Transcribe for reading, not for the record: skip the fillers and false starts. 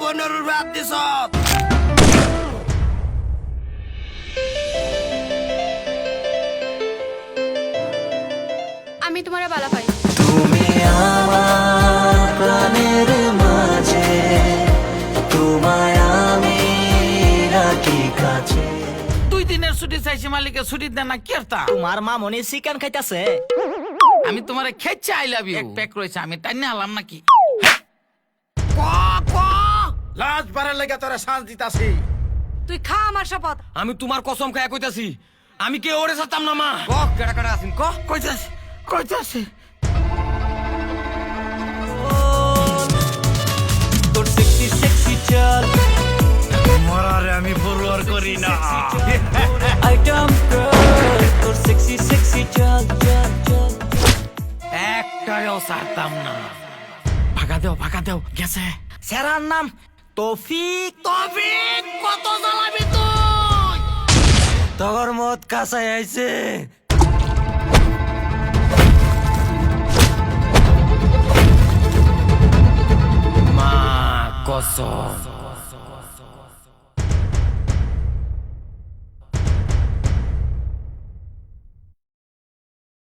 বোনের রাত দিছ। আমি তোমারে বালা পাই। তুমি আমার প্রাণের মাঝে, তোমায় আমি রাখি কাছে। 2 দিনের ছুটি চাইছি, মালিকে ছুটি দেন না, কি একটা? তোমার মা মনে চিকেন খাইতাছে। আমি তোমারে খেয়েছি, আই লাভ ইউ। এক প্যাক রয়েছে, আমি তাই না হলাম নাকি? লাজ বাড়ার লেগে তোরা শ্বাস দিতাছি। তুই খা আমার শপথ। আমি তোমার কসম খায়া কইতাছি, আমি কে ওরে সাতাম না মা। ক কেডা কেডা আছেন ক। কইতাছি কইতাছি। তোর সেক্সি সেক্সি চাল, মরারে আমি পরোয়ার করি না। আইটেম গার্ল, তোর সেক্সি সেক্সি চাল চাল চাল। একটাও ছাড়তাম না। ভাগা দেও গেছে। সেরার নাম তৌফিক। তৌফিক, কত জ্বালাবি তুই? তোর মত কাঁচাই আইছে। মা কসম